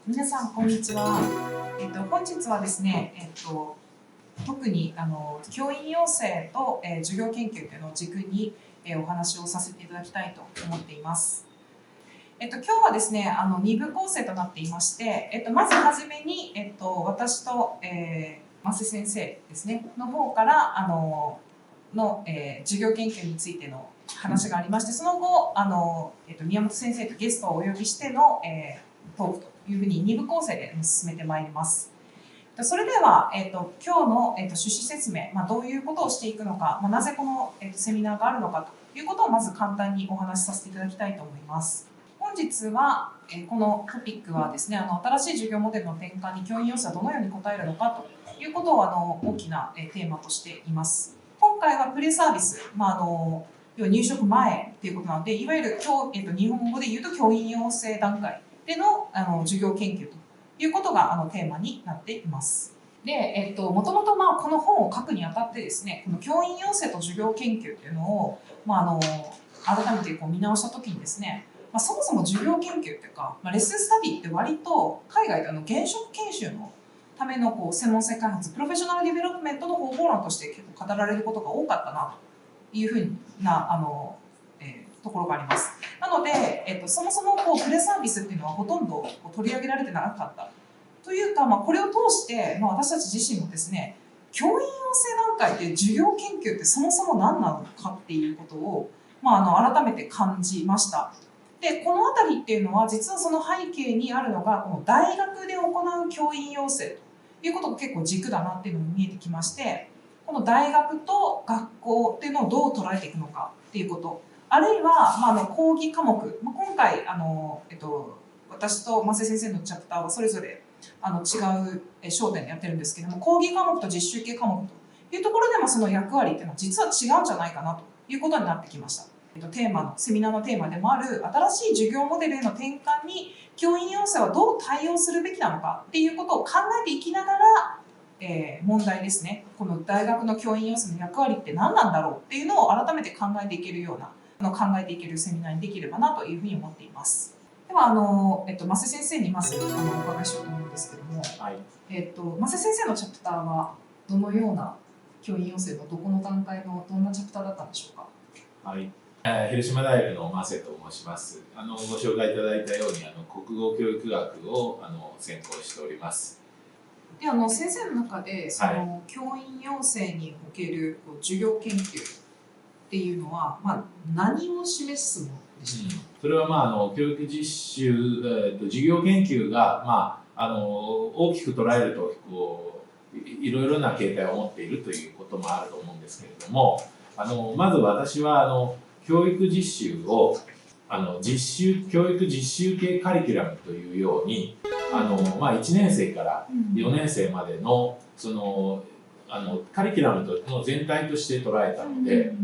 皆さんこんにちは。本日はですね、特に教員養成と、授業研究というのを軸に、お話をさせていただきたいと思っています。今日はですね、2部構成となっていまして、まずはじめに、私と、増瀬先生ですねの方から授業研究についての話がありまして、その後宮本先生とゲストをお呼びしての、トークというふうに2部構成で進めてまいります。それでは、今日の、趣旨説明、どういうことをしていくのか、なぜこの、セミナーがあるのかということをまず簡単にお話しさせていただきたいと思います。本日は、このトピックはですね、新しい授業モデルの転換に教員養成はどのように応えるのかということを大きな、テーマとしています。今回はプレサービス、要は入職前ということなので、いわゆる日本語で言うと教員養成段階での授業研究ということがテーマになっています。で、もともとこの本を書くにあたってですね、この教員養成と授業研究というのを、改めて見直したときにですね、そもそも授業研究というか、レッスンスタディって割と海外で現職研修のための専門性開発、プロフェッショナルディベロップメントの方法論として結構語られることが多かったなというふうなところがあります。なので、そもそもプレサービスっていうのはほとんど取り上げられてなかったというか、これを通して、私たち自身もですね、教員養成段階で授業研究ってそもそも何なのかっていうことを、改めて感じました。で、このあたりっていうのは実はその背景にあるのがこの大学で行う教員養成ということが結構軸だなっていうのも見えてきまして、この大学と学校っていうのをどう捉えていくのかっていうこと、あるいは、講義科目、今回私と増井先生のチャプターはそれぞれ違う焦点でやってるんですけども、講義科目と実習系科目というところでもその役割っていうのは実は違うんじゃないかなということになってきました。セミナーのテーマでもある新しい授業モデルへの転換に教員養成はどう対応するべきなのかっていうことを考えていきながら、問題ですね、この大学の教員養成の役割って何なんだろうっていうのを改めて考えていけるような考えていけるセミナーにできればなというふうに思っています。では増井先生にまずお伺いしようと思うんですけども、はい、増井先生のチャプターはどのような教員養成のどこの段階のどんなチャプターだったんでしょうか。はい、広島大学の増瀬と申します。ご紹介いただいたように国語教育学を専攻しております。で先生の中でその、教員養成における授業研究っていうのは、何を示すものでしょうか。それは教育実習、授業研究が、大きく捉えるといろいろな形態を持っているということもあると思うんですけれども、まず私は教育実習を教育実習系カリキュラムというように1年生から4年生までのそのカリキュラムの全体として捉えたので、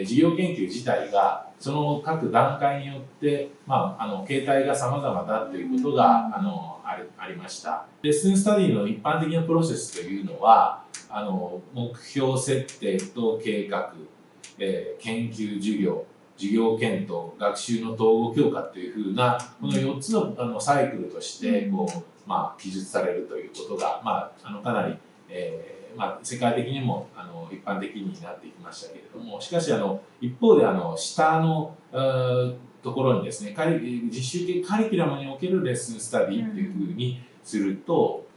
授業研究自体がその各段階によって、形態が様々だということがありました。レッスンスタディの一般的なプロセスというのは目標設定と計画、研究授業、授業検討、学習の統合強化というふうなこの4つのサイクルとして記述されるということが、かなり、世界的にも一般的になってきましたけれども、しかし一方で下のところにですね、実習系カリキュラムにおけるレッスンスタディというふうにすると、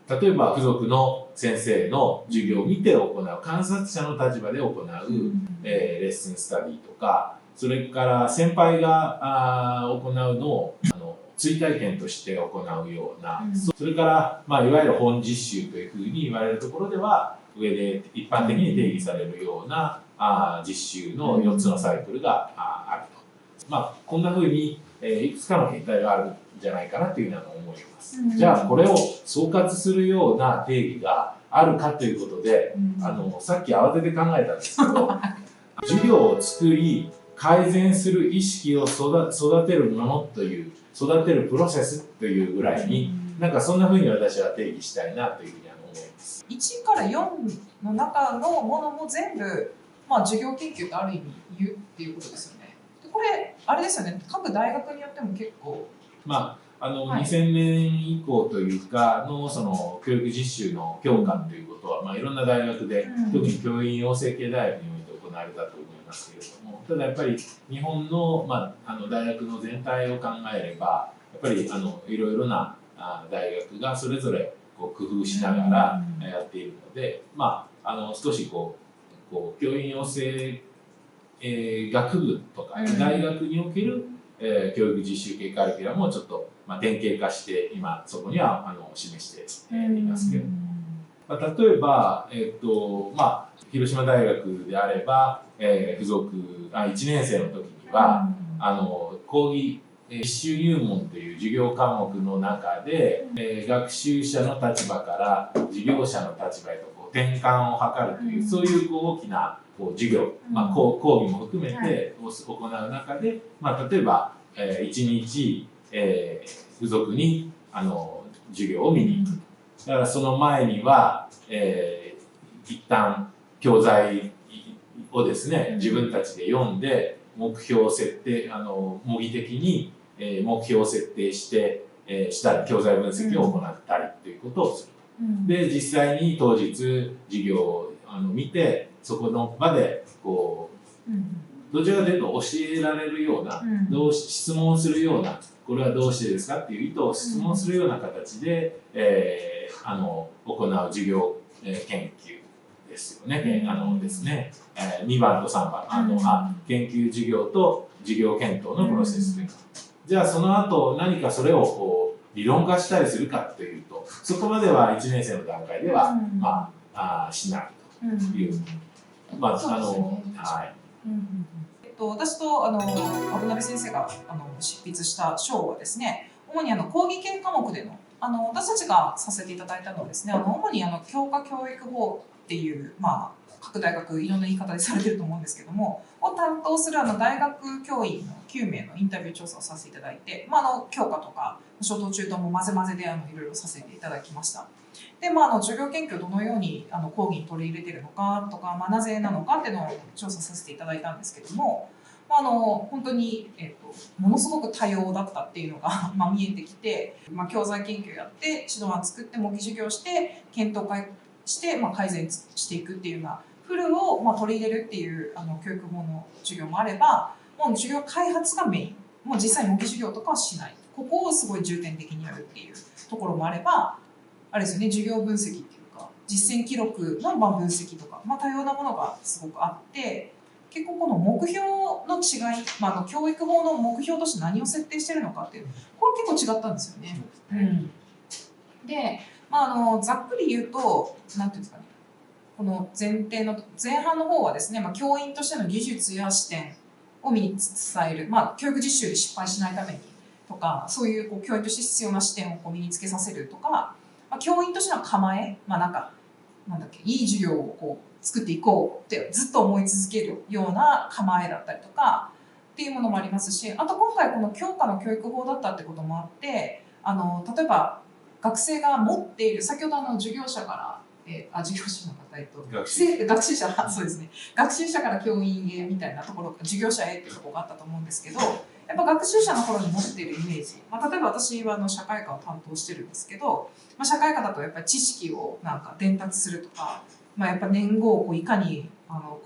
例えば付属の先生の授業を見て行う、観察者の立場で行う、レッスンスタディとか、それから先輩が行うのを追体験として行うような、それからいわゆる本実習というふうに言われるところでは上で一般的に定義されるような実習の4つのサイクルがあると。こんなふうにいくつかの形態があるんじゃないかなというような思います。じゃあこれを総括するような定義があるかということで、さっき慌てて考えたんですけど授業を作り改善する意識を育てるものという育てるプロセスというぐらいに、なんかそんなふうに私は定義したいなというふうに思います。1から4の中のものも全部、授業研究とある意味言うっていうことですよね。これあれですよね、各大学によっても結構はい2000年以降というかのその教育実習の強化ということは、まあ、いろんな大学で、特に教員養成系大学において行われたと思いますけれども、ただやっぱり日本の、まあ、大学の全体を考えれば、やっぱりいろいろな大学がそれぞれこう工夫しながらやっているので、まあ、少しこう教員養成、学部とか大学における、教育実習系カリキュラムをちょっと、まあ、典型化して今そこには示していますけれども、まあ、例えば、まあ、広島大学であれば、付属1年生の時には、講義実習入門という授業科目の中で、学習者の立場から事業者の立場へとこう転換を図るという、そういうこう大きなこう授業、まあ、講義も含めて行う中で、まあ、例えば、1日、付属に授業を見に行く。だからその前には、一旦教材をですね、自分たちで読んで目標設定、模擬的に目標を設定してしたり、教材分析を行ったりということをする。で、実際に当日授業を見て、そこの場でこう、どちらかというと教えられるような、質問するような、これはどうしてですかっていう意図を質問するような形で、行う授業、研究ですよね。ですね。2番と3番、研究授業と授業検討のプロセスというか。じゃあその後何かそれをこう理論化したりするかというと、そこまでは1年生の段階では、まあ、しないという。まあ、はい。私と渡辺先生が執筆した章はですね、主に講義系科目での私たちがさせていただいたのはですね、主に教科教育法っていう、まあ、各大学いろんな言い方でされてると思うんですけども、を担当する大学教員の9名のインタビュー調査をさせていただいて、まあ、教科とか初等中等も混ぜ混ぜでいろいろさせていただきました。で、まあ、授業研究をどのように講義に取り入れているのかとか、まあ、なぜなのかっていうのを調査させていただいたんですけども、まあ、本当に、ものすごく多様だったっていうのがまあ見えてきて、まあ、教材研究やって指導案作って模擬授業して検討会して、まあ、改善していくっていうようなフルをまあ取り入れるっていう教育法の授業もあれば、もう授業開発がメイン、もう実際模擬授業とかはしない、ここをすごい重点的にやるっていうところもあれば、あれですよね、授業分析っていうか実践記録のまあ分析とか、まあ、多様なものがすごくあって、結構この目標の違い、まあ、教育法の目標として何を設定してるのかっていう、これ結構違ったんですよね。で、まあ、ざっくり言うと、なんていうんですかね、この前半の方はですね、まあ、教員としての技術や視点を身に伝える、まあ、教育実習で失敗しないためにとか、そういうこう教員として必要な視点をこう身につけさせるとか、まあ、教員としての構え、まあ、なんだっけ、いい授業をこう作っていこうってずっと思い続けるような構えだったりとかっていうものもありますし、あと今回この教科の教育法だったってこともあって、例えば学生が持っている、先ほど授業者から、授業者の方、学習者、そうですね、学習者から教員へみたいなところ、授業者へっていうところがあったと思うんですけど、やっぱ学習者の頃に持っているイメージ、まあ、例えば私は社会科を担当してるんですけど、まあ、社会科だとやっぱり知識をなんか伝達するとか、まあ、やっぱ年号をこういかに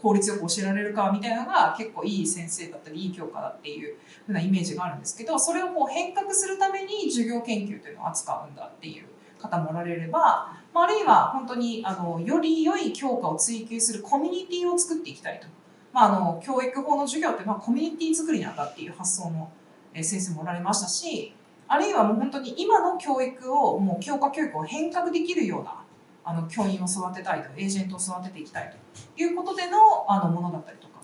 効率よく教えられるかみたいなのが結構いい先生だったりいい教科だっていうふうなイメージがあるんですけど、それをこう変革するために授業研究というのを扱うんだっていう方もおられれば、まあ、あるいは本当により良い教科を追求するコミュニティを作っていきたいと。まあ、教育法の授業ってまあコミュニティ作りなんだっていう発想の先生もおられましたし、あるいはもう本当に今の教育をもう教科教育を変革できるような教員を育てたいと、エージェントを育てていきたいということでのものだったりとか、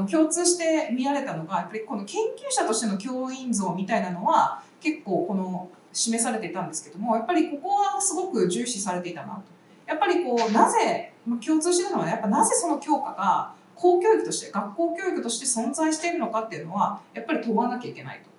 共通して見られたのがやっぱりこの研究者としての教員像みたいなのは結構この示されていたんですけども、やっぱりここはすごく重視されていたなと。やっぱりこうなぜ共通しているのは、やっぱなぜその教科が公教育として学校教育として存在しているのかっていうのはやっぱり問わなきゃいけないと。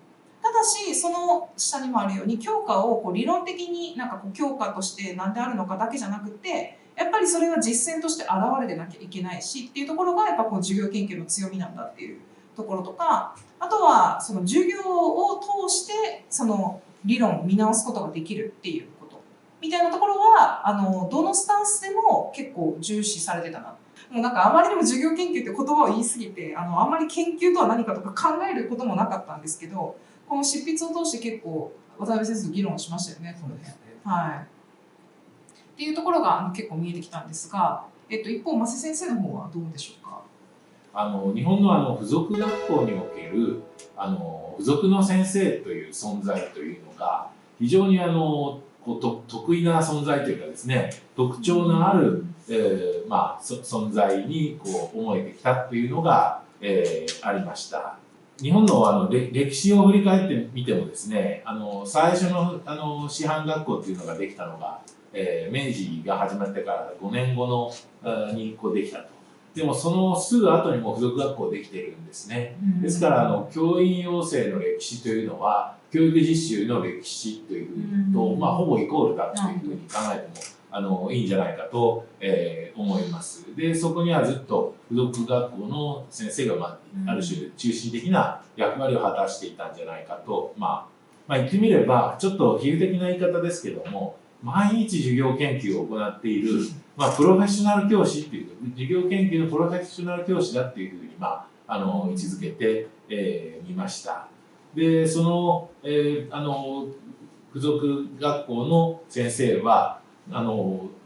ただしその下にもあるように、教科をこう理論的になんかこう教科として何であるのかだけじゃなくて、やっぱりそれは実践として現れてなきゃいけないしっていうところがやっぱこう授業研究の強みなんだっていうところとか、あとはその授業を通してその理論を見直すことができるっていうことみたいなところはどのスタンスでも結構重視されてたな。もうなんかあまりにも授業研究って言葉を言い過ぎてあんまり研究とは何かとか考えることもなかったんですけど、この執筆を通して結構渡辺先生と議論しましたよね、この辺。はい。っていうところが結構見えてきたんですが、一方、増先生の方はどうでしょうか。日本の付属学校における付属の先生という存在というのが非常に得意な存在というかですね、特徴のある、存在に思えてきたというのが、ありました。日本の歴史を振り返ってみてもですね、最初の師範学校っていうのができたのが、明治が始まってから5年後にできたと。でもそのすぐ後にも付属学校できているんですね。ですから教員養成の歴史というのは教育実習の歴史というふうにと、ほぼイコールだというふうに考えてもいいんじゃないかと、思います。でそこにはずっと付属学校の先生が、ある種中心的な役割を果たしていたんじゃないかと、言ってみればちょっと比喩的な言い方ですけども、毎日授業研究を行っている、プロフェッショナル教師っていう授業研究のプロフェッショナル教師だっていうふうに、位置づけてみました。でその、付属学校の先生は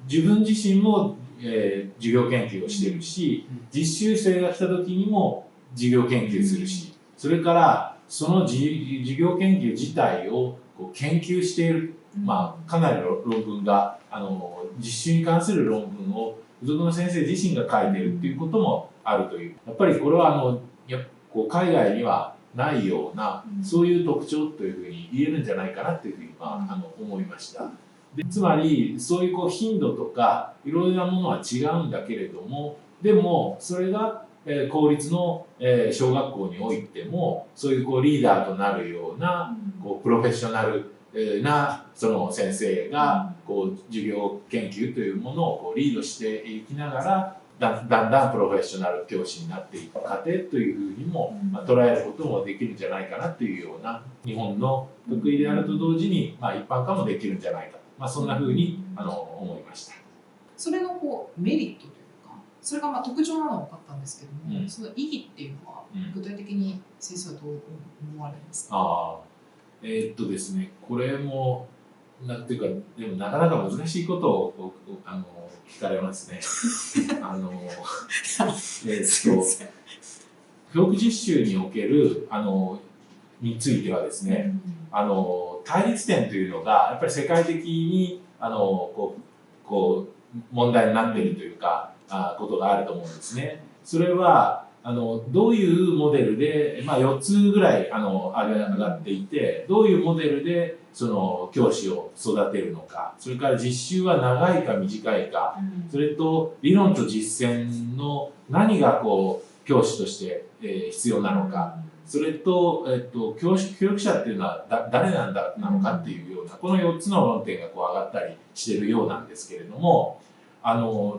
自分自身も、授業研究をしているし、実習生が来た時にも授業研究するし、それからその授業研究自体を研究している、かなりの論文が実習に関する論文を付属の先生自身が書いているっていうこともあるという、やっぱりこれは海外にはないようなそういう特徴というふうに言えるんじゃないかなというふうに思いました。でつまりそういう頻度とかいろいろなものは違うんだけれども、でもそれが公立の小学校においてもそういうリーダーとなるようなプロフェッショナルなその先生が授業研究というものをリードしていきながらだんだんプロフェッショナル教師になっていく過程というふうにも捉えることもできるんじゃないかなというような、日本の得意であると同時に一般化もできるんじゃないか、そんなふうに思いました。それのメリットというか、それが特徴なのは分かったんですけども、その意義っていうのは具体的に先生はどう思われますか。ですね、これもなんていうか、でもなかなか難しいことを聞かれますね。教育実習におけるについてはですね、対立点というのがやっぱり世界的に問題になっているというかことがあると思うんですね。それはどういうモデルで、4つぐらい上がっていて、どういうモデルでその教師を育てるのか、それから実習は長いか短いか、それと理論と実践の何が教師として必要なのか、それと、教育者っていうのは誰なのかっていうような、この4つの論点が上がったりしているようなんですけれども、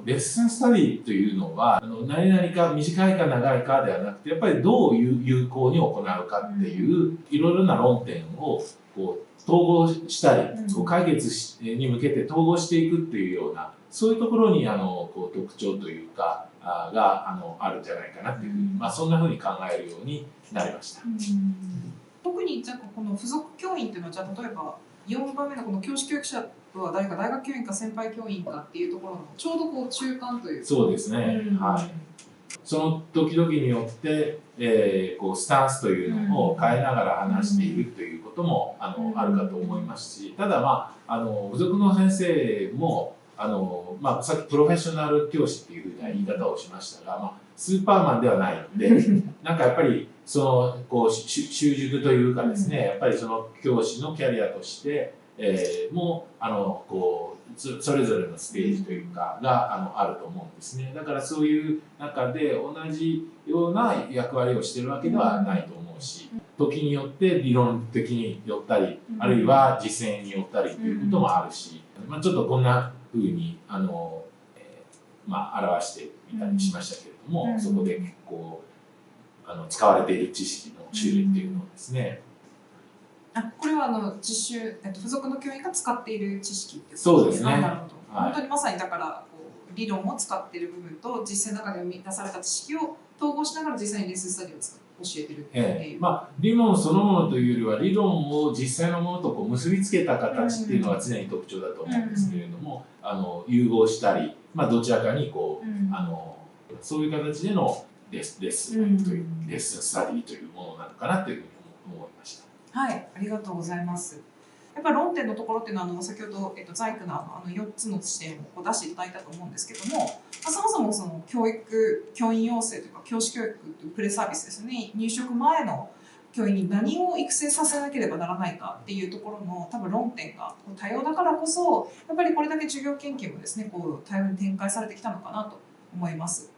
レッスンスタディというのは何々か短いか長いかではなくて、やっぱりどう有効に行うかっていういろいろな論点を統合したり、解決に向けて統合していくっていうような、そういうところに特徴というかがあるんじゃないかなっていうふうに、そんなふうに考えるようになりました。特にじゃあこの付属教員っていうのは、じゃあ例えば4番目のこの教師教育者とは誰か大学教員か先輩教員かっていうところのちょうど中間というか。そうですね、はい。その時々によって、スタンスというのを変えながら話しているということもあるかと思いますし、ただ付属の先生もさっきプロフェッショナル教師っていうふうな言い方をしましたが、スーパーマンではないのでなんかやっぱりその習熟というかですね、やっぱりその教師のキャリアとして、もそれぞれのステージというかがあると思うんですね。だからそういう中で同じような役割をしているわけではないと思うし、時によって理論的によったり、あるいは実践によったりということもあるし、ちょっとこんなふうに表してみたりしましたけれども、そこで結構使われている知識の種類っていうのをですね。これは実習、付属の教員が使っている知識ってことそうですね。なるほど。はい本当にまさにだからこう理論を使っている部分と実践の中で生み出された知識を統合しながら実際にレッスンスタディを教えてるっていう。理論そのものというよりは理論を実際のものとこう結びつけた形っていうのが常に特徴だと思うんですけれども、融合したり、どちらかにこう、そういう形でのレッスンという、レッスンスタディというものなのかなというふうに思いました。はい、ありがとうございます。やっぱり論点のところっていうのは先ほど、在区の4つの視点をこう出していただいたと思うんですけども、そもそもその教員養成というか教師教育というプレサービスですね、入職前の教員に何を育成させなければならないかっていうところの多分論点が多様だからこそ、やっぱりこれだけ授業研究もですね、こう多様に展開されてきたのかなと思います。